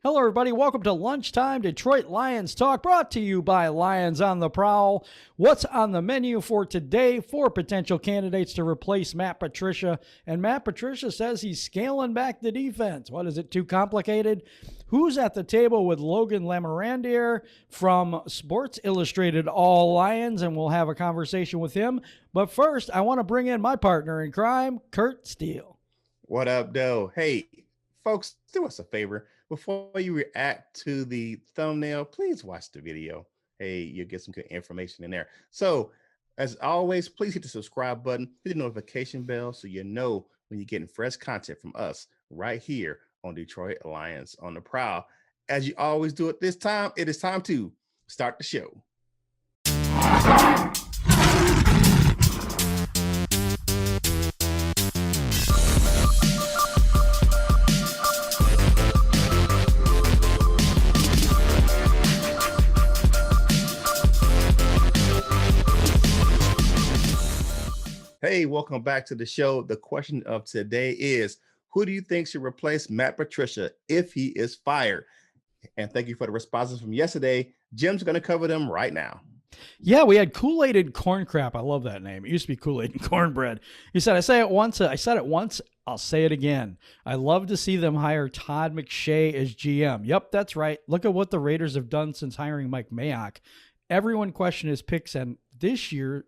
Hello, everybody. Welcome to Lunchtime Detroit Lions Talk, brought to you by Lions on the Prowl. What's on the menu for today? 4 potential candidates to replace Matt Patricia. And Matt Patricia says he's scaling back the defense. What, is it too complicated? Who's at the table with Logan Lamorandier from Sports Illustrated All Lions? And we'll have a conversation with him. But first, I want to bring in my partner in crime, Kurt Steele. What up, Doe? Hey, folks, do us a favor. Before you react to the thumbnail, please watch the video. Hey, you'll get some good information in there. So, as always, please hit the subscribe button, hit the notification bell so you know when you're getting fresh content from us right here on Detroit Lions on the Prowl. As you always do at this time, it is time to start the show. Hey, welcome back to the show. The question of today is, who do you think should replace Matt Patricia if he is fired? And thank you for the responses from yesterday. Jim's going to cover them right now. Yeah, we had Kool-Aid and Corn Crap. I love that name. It used to be Kool-Aid and Cornbread. He said, I said it once, I'll say it again. I love to see them hire Todd McShay as GM. Yep, that's right. Look at what the Raiders have done since hiring Mike Mayock. Everyone questioned his picks, and this year,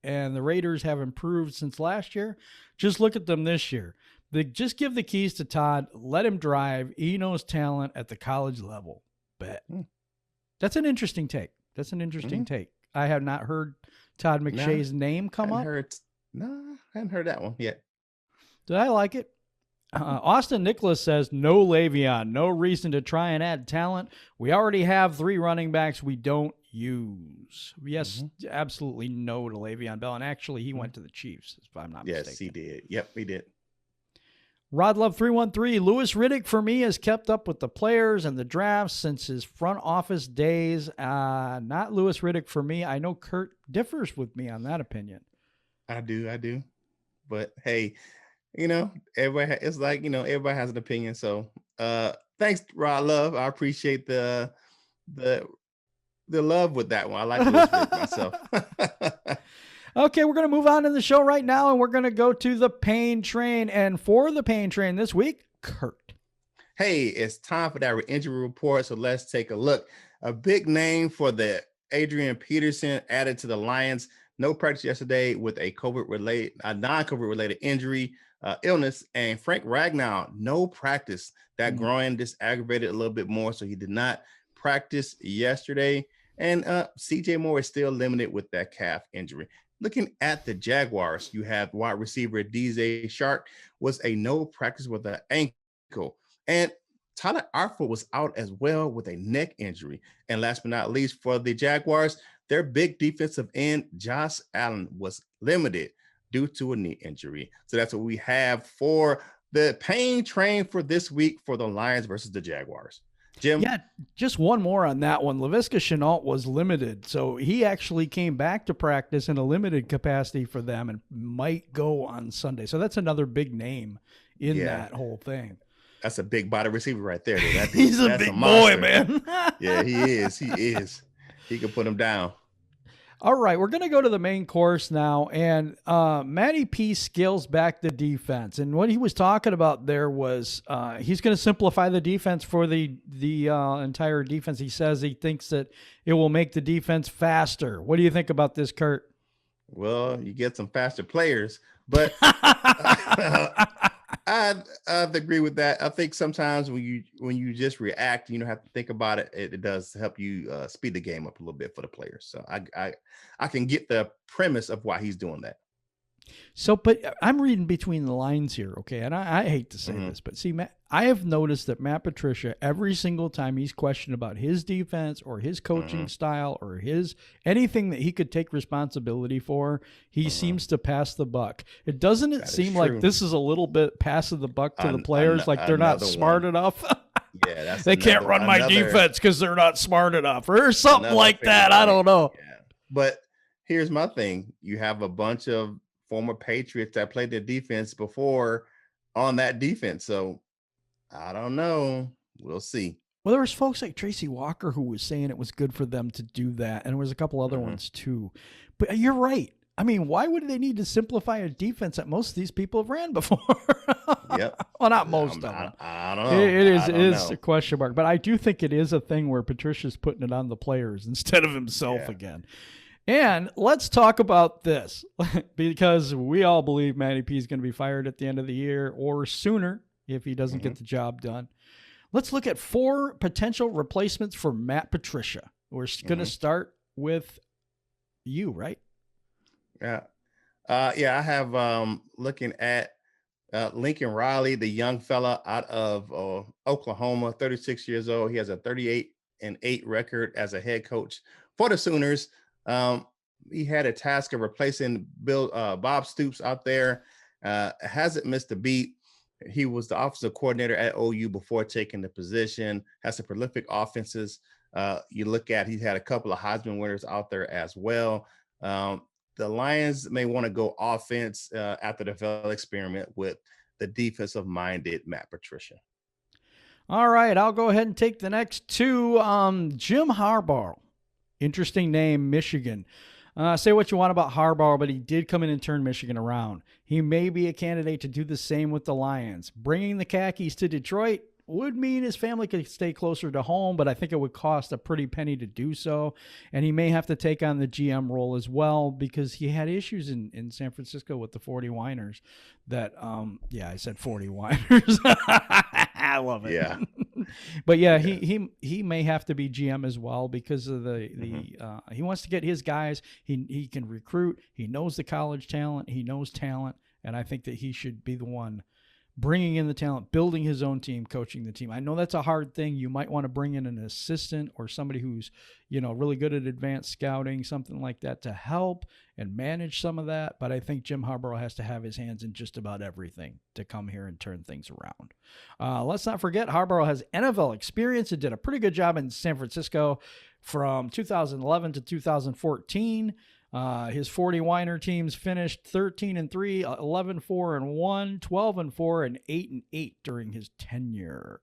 and the Raiders have improved since last year. Just look at them this year. They just give the keys to Todd, let him drive. He knows talent at the college level. Bet. That's an interesting take. Take. I have not heard Todd McShay's name come up. I hadn't heard that one yet. Did I like it? Austin Nicholas says, no Le'Veon, no reason to try and add talent. We already have 3 running backs we don't use. Yes, absolutely no to Le'Veon Bell. And actually, he went to the Chiefs, if I'm not mistaken. Yes, he did. Yep, he did. Rod Love 313, Louis Riddick for me has kept up with the players and the drafts since his front office days. Not Louis Riddick for me. I know Kurt differs with me on that opinion. I do. But hey, everybody, it's like, everybody has an opinion. So thanks, Rod Love. I appreciate the love with that one. I like Louis Riddick myself. Okay, we're going to move on in the show right now, and we're going to go to the Pain Train. And for the Pain Train this week, Kurt. Hey, it's time for that injury report, so let's take a look. A big name for the Adrian Peterson added to the Lions. No practice yesterday with a non-COVID related injury, illness. And Frank Ragnow, no practice. That groin just aggravated a little bit more, so he did not practice yesterday. And CJ Moore is still limited with that calf injury. Looking at the Jaguars, you have wide receiver DSA Channels was a no practice with an ankle. And Tyler Arford was out as well with a neck injury. And last but not least, for the Jaguars, their big defensive end, Josh Allen, was limited due to a knee injury. So that's what we have for the Pain Train for this week for the Lions versus the Jaguars. Jim? Yeah, just one more on that one. Laviska Shenault was limited, so he actually came back to practice in a limited capacity for them and might go on Sunday. So that's another big name in that whole thing. That's a big body receiver right there. He's a big boy, man. Yeah, he is. He can put him down. All right, we're going to go to the main course now, and Matty P scales back the defense. And what he was talking about there was he's going to simplify the defense for the entire defense. He says he thinks that it will make the defense faster. What do you think about this, Kurt? Well, you get some faster players, but I'd agree with that. I think sometimes when you just react, you don't have to think about it. It does help you speed the game up a little bit for the players. So I can get the premise of why he's doing that. So, but I'm reading between the lines here, okay? And I hate to say this, but see, Matt, I have noticed that Matt Patricia, every single time he's questioned about his defense or his coaching style or anything that he could take responsibility for, he seems to pass the buck. It seem like this is a little bit passing the buck to the players, like they're not smart enough? Yeah, they can't run my defense because they're not smart enough or something like that. I don't know. Yeah. But here's my thing. You have a bunch of former Patriots that played the defense before on that defense. So I don't know. We'll see. Well, there was folks like Tracy Walker who was saying it was good for them to do that, and there was a couple other ones too. But you're right. I mean, why would they need to simplify a defense that most of these people have ran before? Yep. Well, not most of them. I don't know. It is a question mark, but I do think it is a thing where Patricia's putting it on the players instead of himself again. And let's talk about this because we all believe Matty P is going to be fired at the end of the year or sooner if he doesn't get the job done. Let's look at 4 potential replacements for Matt Patricia. We're going to start with you, right? Yeah. I have looking at Lincoln Riley, the young fella out of Oklahoma, 36 years old. He has a 38-8 record as a head coach for the Sooners. He had a task of replacing Bob Stoops out there. Hasn't missed a beat. He was the offensive coordinator at OU before taking the position. Has some prolific offenses. You look at, he's had a couple of Heisman winners out there as well. The Lions may want to go offense after the NFL experiment with the defensive-minded Matt Patricia. All right, I'll go ahead and take the next 2. Jim Harbaugh, interesting name, Michigan. Say what you want about Harbaugh, but he did come in and turn Michigan around. He may be a candidate to do the same with the Lions. Bringing the khakis to Detroit would mean his family could stay closer to home, but I think it would cost a pretty penny to do so. And he may have to take on the GM role as well because he had issues in San Francisco with the 40 Winers that, I said 40 Winers. I love it. Yeah. But he may have to be GM as well because of he wants to get his guys. He can recruit. He knows the college talent. He knows talent. And I think that he should be the one bringing in the talent, building his own team, coaching the team. I know that's a hard thing. You might want to bring in an assistant or somebody who's, really good at advanced scouting, something like that to help and manage some of that. But I think Jim Harbaugh has to have his hands in just about everything to come here and turn things around. Let's not forget Harbaugh has NFL experience and did a pretty good job in San Francisco from 2011 to 2014. His 40 Winer teams finished 13-3, 11-4-1, 12-4, and 8-8 during his tenure.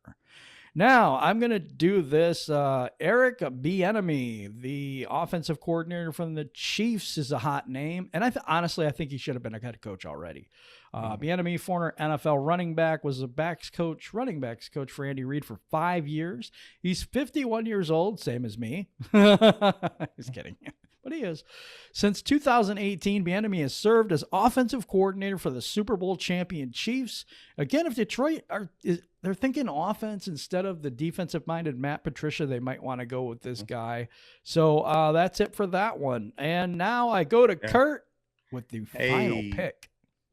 Now I'm going to do this. Eric Bieniemy, the offensive coordinator from the Chiefs, is a hot name, and honestly, I think he should have been a head coach already. Bieniemy, former NFL running back, was a running backs coach for Andy Reid for 5 years. He's 51 years old, same as me. Just kidding. But he is. Since 2018, Bieniemy has served as offensive coordinator for the Super Bowl champion Chiefs. Again, if Detroit they're thinking offense instead of the defensive-minded Matt Patricia, they might want to go with this guy. So that's it for that one. And now I go to Kurt with the final pick.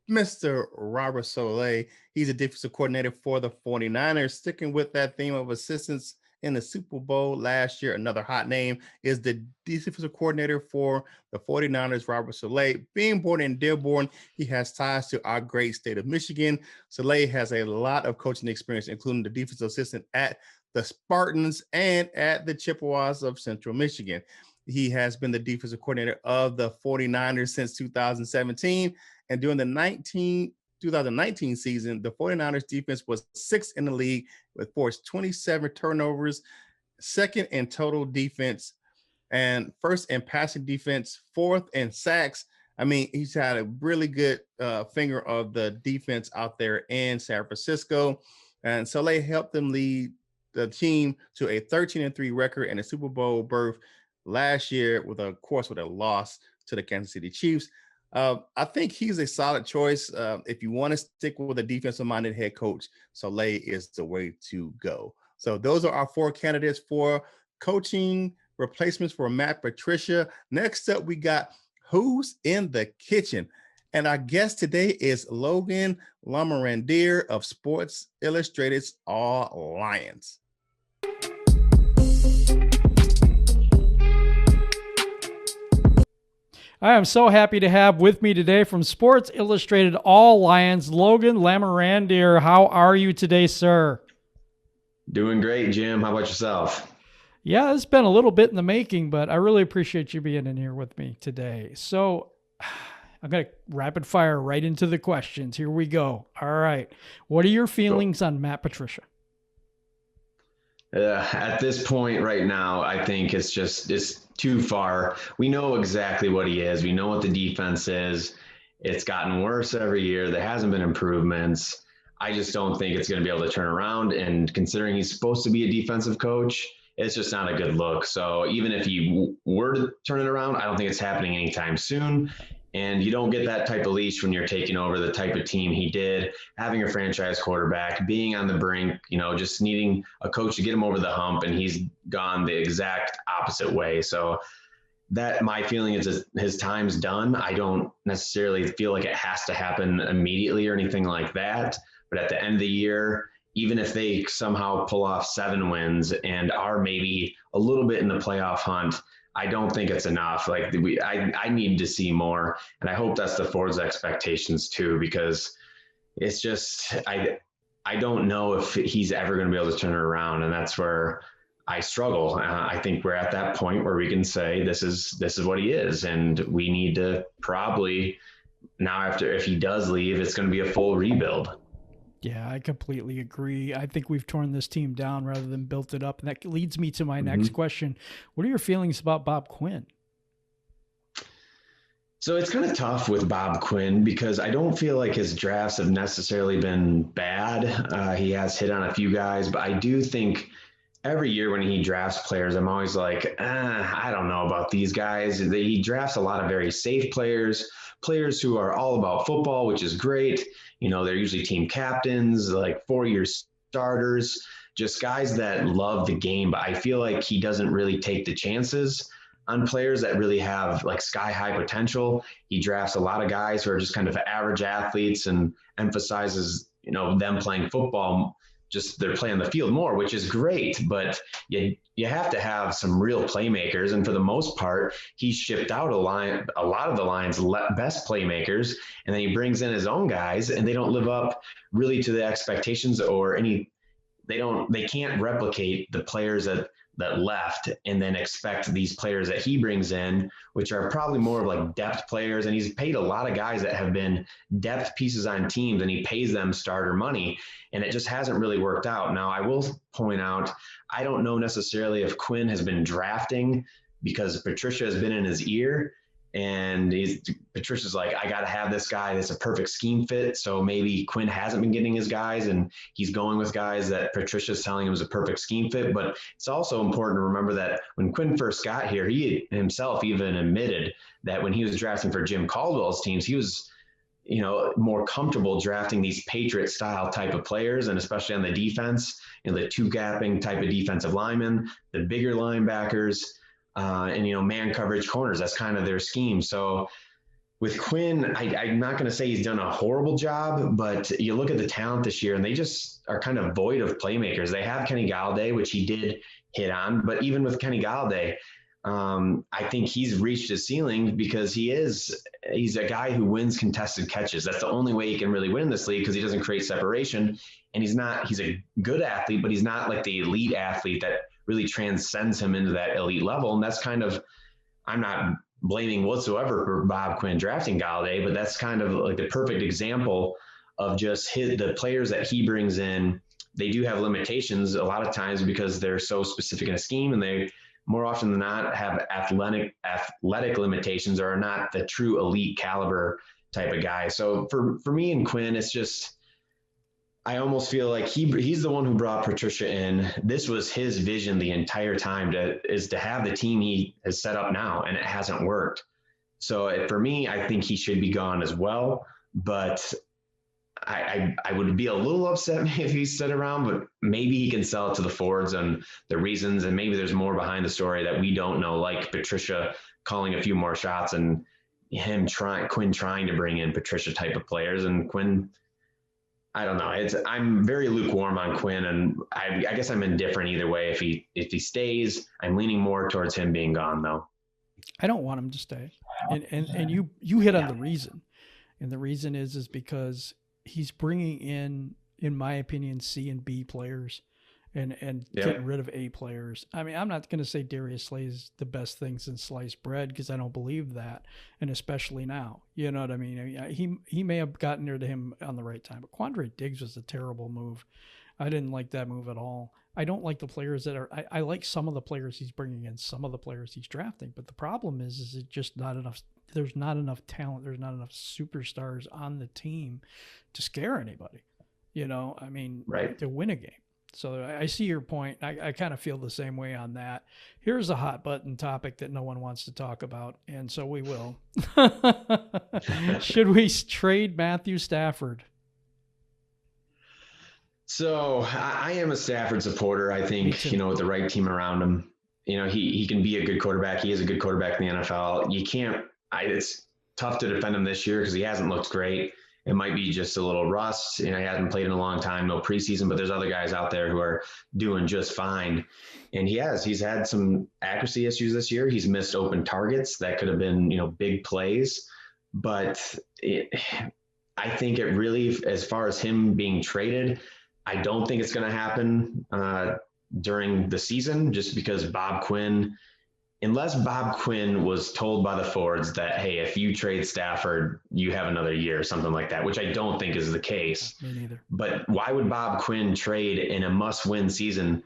Mr. Robert Saleh, he's a defensive coordinator for the 49ers. Sticking with that theme of assistants in the Super Bowl last year, another hot name is the defensive coordinator for the 49ers, Robert Saleh. Being born in Dearborn, he has ties to our great state of Michigan. Saleh has a lot of coaching experience, including the defensive assistant at the Spartans and at the Chippewas of Central Michigan. He has been the defensive coordinator of the 49ers since 2017. And during the 2019 season, the 49ers defense was 6th in the league with forced 27 turnovers, 2nd in total defense, and 1st in passing defense, 4th in sacks. I mean, he's had a really good finger of the defense out there in San Francisco. And Saleh helped them lead the team to a 13-3 record and a Super Bowl berth last year with a loss to the Kansas City Chiefs. I think he's a solid choice. If you want to stick with a defensive-minded head coach, Saleh is the way to go. So those are our 4 candidates for coaching replacements for Matt Patricia. Next up, we got Who's in the Kitchen? And our guest today is Logan Lamorandier of Sports Illustrated's All Lions. I am so happy to have with me today from Sports Illustrated All Lions, Logan Lamorandier. How are you today, sir? Doing great, Jim. How about yourself? Yeah, it's been a little bit in the making, but I really appreciate you being in here with me today. So I'm going to rapid fire right into the questions. Here we go. All right. What are your feelings on Matt Patricia? At this point right now, I think it's too far. We know exactly what he is. We know what the defense is. It's gotten worse every year. There hasn't been improvements. I just don't think it's going to be able to turn around. And considering he's supposed to be a defensive coach, it's just not a good look. So even if he were to turn it around, I don't think it's happening anytime soon. And you don't get that type of leash when you're taking over the type of team he did, having a franchise quarterback, being on the brink, just needing a coach to get him over the hump, and he's gone the exact opposite way. So that my feeling is that his time's done. I don't necessarily feel like it has to happen immediately or anything like that. But at the end of the year, even if they somehow pull off 7 wins and are maybe a little bit in the playoff hunt, I don't think it's enough. Like I need to see more, and I hope that's the Ford's expectations too, because it's just I don't know if he's ever going to be able to turn it around, and that's where I struggle. I think we're at that point where we can say this is what he is, and we need to probably now, after if he does leave, it's going to be a full rebuild. Yeah, I completely agree. I think we've torn this team down rather than built it up. And that leads me to my next question. What are your feelings about Bob Quinn? So it's kind of tough with Bob Quinn because I don't feel like his drafts have necessarily been bad. He has hit on a few guys, but I do think every year when he drafts players, I'm always like, I don't know about these guys. He drafts a lot of very safe players who are all about football, which is great. They're usually team captains, like 4-year starters, just guys that love the game. But I feel like he doesn't really take the chances on players that really have like sky high potential. He drafts a lot of guys who are just kind of average athletes and emphasizes, them playing football. Just they're playing the field more, which is great, but you have to have some real playmakers. And for the most part, he shipped out a lot of the Lions' best playmakers, and then he brings in his own guys, and they don't live up really to the expectations or they can't replicate the players that left and then expect these players that he brings in, which are probably more of like depth players. And he's paid a lot of guys that have been depth pieces on teams, and he pays them starter money, and it just hasn't really worked out. Now, I will point out, I don't know necessarily if Quinn has been drafting because Patricia has been in his ear, and Patricia's like, I got to have this guy that's a perfect scheme fit. So maybe Quinn hasn't been getting his guys, and he's going with guys that Patricia's telling him is a perfect scheme fit. But it's also important to remember that when Quinn first got here, he himself even admitted that when he was drafting for Jim Caldwell's teams, he was more comfortable drafting these Patriot style type of players, and especially on the defense, the 2-gapping type of defensive linemen, the bigger linebackers, and man coverage corners. That's kind of their scheme. So with Quinn, I'm not going to say he's done a horrible job, but you look at the talent this year, and they just are kind of void of playmakers. They have Kenny Galladay, which he did hit on, but even with Kenny Galladay, I think he's reached his ceiling because he's a guy who wins contested catches. That's the only way he can really win in this league, because he doesn't create separation, and he's a good athlete, but he's not like the elite athlete that really transcends him into that elite level. And that's kind of, I'm not blaming whatsoever for Bob Quinn drafting Galladay, but that's kind of like the perfect example of just the players that he brings in. They do have limitations a lot of times because they're so specific in a scheme, and they more often than not have athletic limitations or are not the true elite caliber type of guy. So for me and Quinn, it's just, I almost feel like he's the one who brought Patricia in. This was his vision the entire time to have the team he has set up now, and it hasn't worked. So for me, I think he should be gone as well. But I would be a little upset if he's still around, but maybe he can sell it to the Fords and the reasons, and maybe there's more behind the story that we don't know, like Patricia calling a few more shots and Quinn trying to bring in Patricia type of players. And Quinn, I don't know. I'm very lukewarm on Quinn, and I guess I'm indifferent either way. If he stays, I'm leaning more towards him being gone, though. I don't want him to stay, and you hit on the reason, and the reason is because he's bringing in my opinion, C and B players, and getting rid of A players. I mean, I'm not going to say Darius Slay is the best thing since sliced bread, because I don't believe that, and especially now. You know what I mean? He may have gotten near to him on the right time, but Quandre Diggs was a terrible move. I didn't like that move at all. I don't like the players that are. I like some of the players he's bringing in, some of the players he's drafting, but the problem is it just not enough. There's not enough talent. There's not enough superstars on the team to scare anybody. I mean, Right. to win a game. So I see your point. I kind of feel the same way on that. Here's a hot button topic that no one wants to talk about, and so we will. Should we trade Matthew Stafford? So I am a Stafford supporter. I think, with the right team around him, he can be a good quarterback. He is a good quarterback in the NFL. It's tough to defend him this year because he hasn't looked great. It might be just a little rust. He hasn't played in a long time, no preseason, but there's other guys out there who are doing just fine. And he's had some accuracy issues this year. He's missed open targets that could have been, big plays. But I think it really, as far as him being traded, I don't think it's going to happen during the season, just because unless Bob Quinn was told by the Fords that, hey, if you trade Stafford, you have another year or something like that, which I don't think is the case. Me neither. But why would Bob Quinn trade in a must-win season?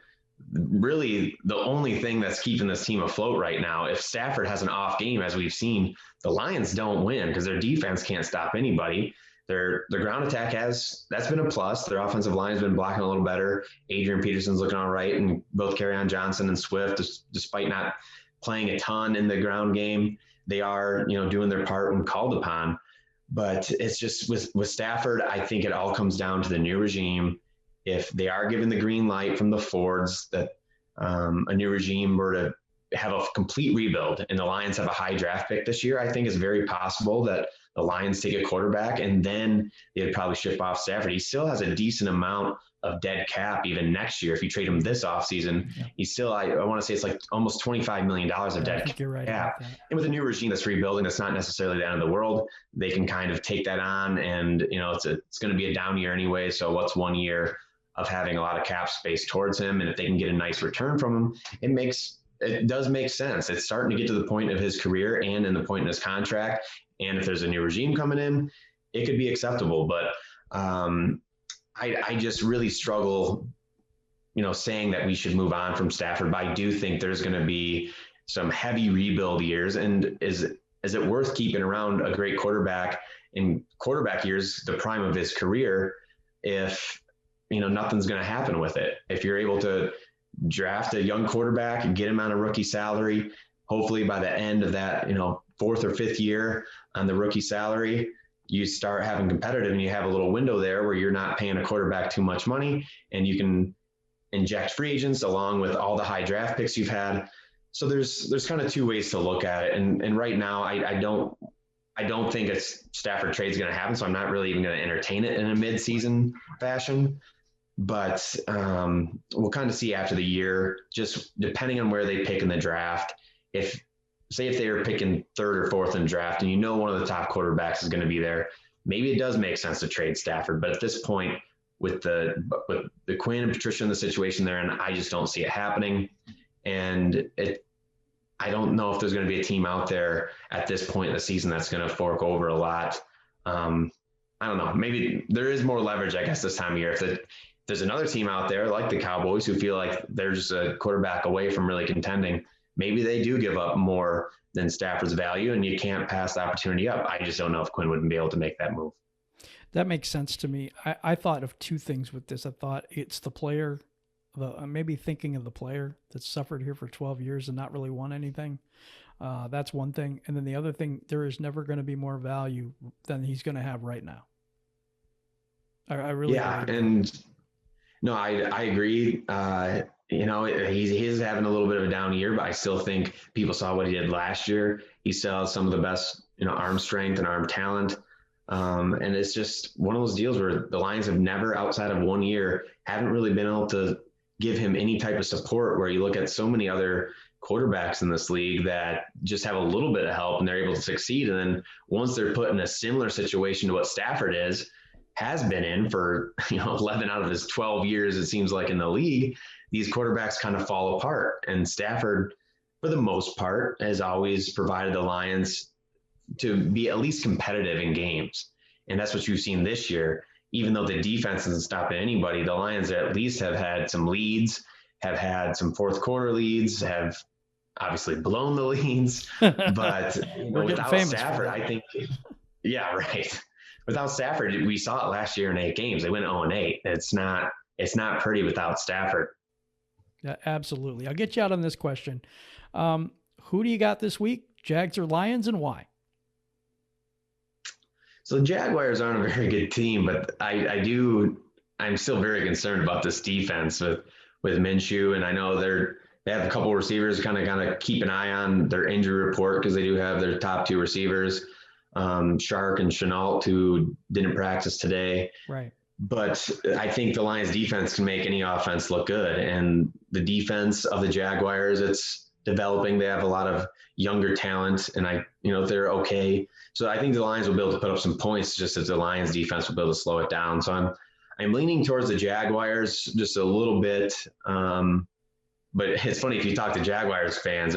Really, the only thing that's keeping this team afloat right now, if Stafford has an off game, as we've seen, the Lions don't win because their defense can't stop anybody. Their ground attack that's been a plus. Their offensive line's been blocking a little better. Adrian Peterson's looking all right, and both Kerryon Johnson and Swift, despite not playing a ton in the ground game, they are, doing their part when called upon. But it's just with Stafford, I think it all comes down to the new regime. If they are given the green light from the Fords that a new regime were to have a complete rebuild and the Lions have a high draft pick this year, I think it's very possible that the Lions take a quarterback and then they'd probably ship off Stafford. He still has a decent amount of dead cap even next year. If you trade him this offseason, he's still, I want to say it's like almost $25 million of dead cap. You're right about that. And with a new regime that's rebuilding, that's not necessarily the end of the world. They can kind of take that on, and it's going to be a down year anyway. So what's 1 year of having a lot of cap space towards him? And if they can get a nice return from him, it does make sense. It's starting to get to the point of his career and in the point in his contract. And if there's a new regime coming in, it could be acceptable. But I just really struggle, saying that we should move on from Stafford. But I do think there's going to be some heavy rebuild years. And is it worth keeping around a great quarterback in quarterback years, the prime of his career, if, nothing's going to happen with it? If you're able to draft a young quarterback and get him on a rookie salary, hopefully by the end of that, fourth or fifth year on the rookie salary, you start having competitive and you have a little window there where you're not paying a quarterback too much money and you can inject free agents along with all the high draft picks you've had. So there's kind of two ways to look at it. And right now I don't think Stafford trade's going to happen. So I'm not really even going to entertain it in a mid-season fashion. But we'll kind of see after the year, just depending on where they pick in the draft. If they were picking third or fourth in the draft and one of the top quarterbacks is going to be there, maybe it does make sense to trade Stafford. But at this point, with the Quinn and Patricia in the situation they're in, I just don't see it happening. And I don't know if there's going to be a team out there at this point in the season that's going to fork over a lot. I don't know. Maybe there is more leverage, I guess, this time of year. If there's another team out there like the Cowboys who feel like they're just a quarterback away from really contending, maybe they do give up more than Stafford's value and you can't pass the opportunity up. I just don't know if Quinn wouldn't be able to make that move. That makes sense to me. I thought of two things with this. I thought it's the player, maybe thinking of the player that's suffered here for 12 years and not really won anything. That's one thing. And then the other thing, there is never going to be more value than he's going to have right now. I really and no, I agree. He's having a little bit of a down year, but I still think people saw what he did last year. He still has some of the best, arm strength and arm talent. And it's just one of those deals where the Lions have never, outside of 1 year, haven't really been able to give him any type of support, where you look at so many other quarterbacks in this league that just have a little bit of help and they're able to succeed. And then once they're put in a similar situation to what Stafford has been in for 11 out of his 12 years, it seems like, in the league, these quarterbacks kind of fall apart. And Stafford, for the most part, has always provided the Lions to be at least competitive in games. And that's what you've seen this year. even though the defense isn't stopping anybody, the Lions at least have had some leads, have had some fourth quarter leads, have obviously blown the leads. But without Stafford, I think, yeah, right. Without Stafford, we saw it last year in 8 games. They went 0-8. It's not pretty without Stafford. Yeah, absolutely. I'll get you out on this question. Who do you got this week? Jags or Lions, and why? So the Jaguars aren't a very good team, but I'm still very concerned about this defense with Minshew. And I know they have a couple of receivers kind of keep an eye on their injury report, because they do have their top 2 receivers, Shark and Chenault, who didn't practice today. Right. But I think the Lions defense can make any offense look good. And the defense of the Jaguars, it's developing. They have a lot of younger talent, and they're okay. So I think the Lions will be able to put up some points, just as the Lions defense will be able to slow it down. So I'm leaning towards the Jaguars just a little bit. But it's funny, if you talk to Jaguars fans,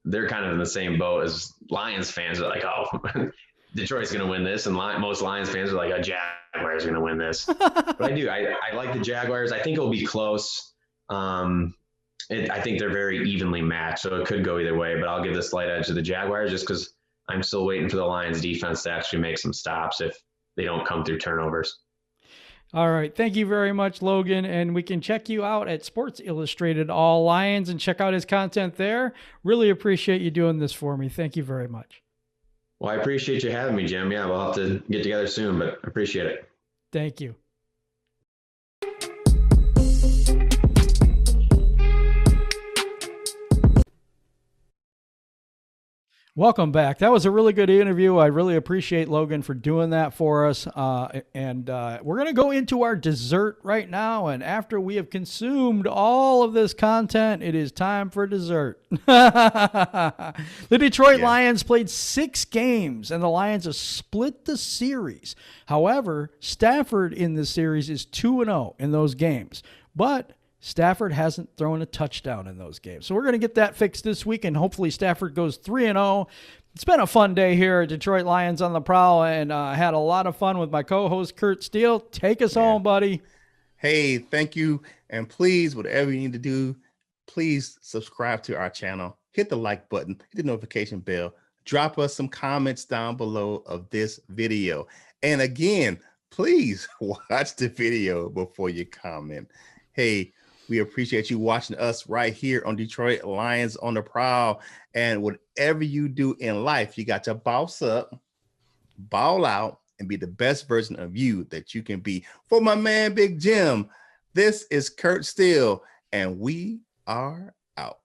they're kind of in the same boat as Lions fans. They're like, oh, Detroit's going to win this. And most Lions fans are like, oh, Jaguars are going to win this. But I like the Jaguars. I think it'll be close. I think they're very evenly matched, so it could go either way. But I'll give the slight edge to the Jaguars, just because I'm still waiting for the Lions defense to actually make some stops if they don't come through turnovers. All right. Thank you very much, Logan. And we can check you out at Sports Illustrated All Lions and check out his content there. Really appreciate you doing this for me. Thank you very much. Well, I appreciate you having me, Jim. Yeah, we'll have to get together soon, but I appreciate it. Thank you. Welcome back. That was a really good interview. I really appreciate Logan for doing that for us. And we're going to go into our dessert right now. And after we have consumed all of this content, it is time for dessert. The Detroit Lions played 6 games, and the Lions have split the series. However, Stafford in this series is 2-0 in those games. But Stafford hasn't thrown a touchdown in those games. So we're going to get that fixed this week, and hopefully Stafford goes 3-0. It's been a fun day here at Detroit Lions on the Prowl, and I had a lot of fun with my co-host, Kurt Steele. Take us home, buddy. Hey, thank you. And please, whatever you need to do, please subscribe to our channel. Hit the like button, hit the notification bell. Drop us some comments down below of this video. And again, please watch the video before you comment. Hey, we appreciate you watching us right here on Detroit Lions on the Prowl. And whatever you do in life, you got to boss up, ball out, and be the best version of you that you can be. For my man, Big Jim, this is Kurt Steele, and we are out.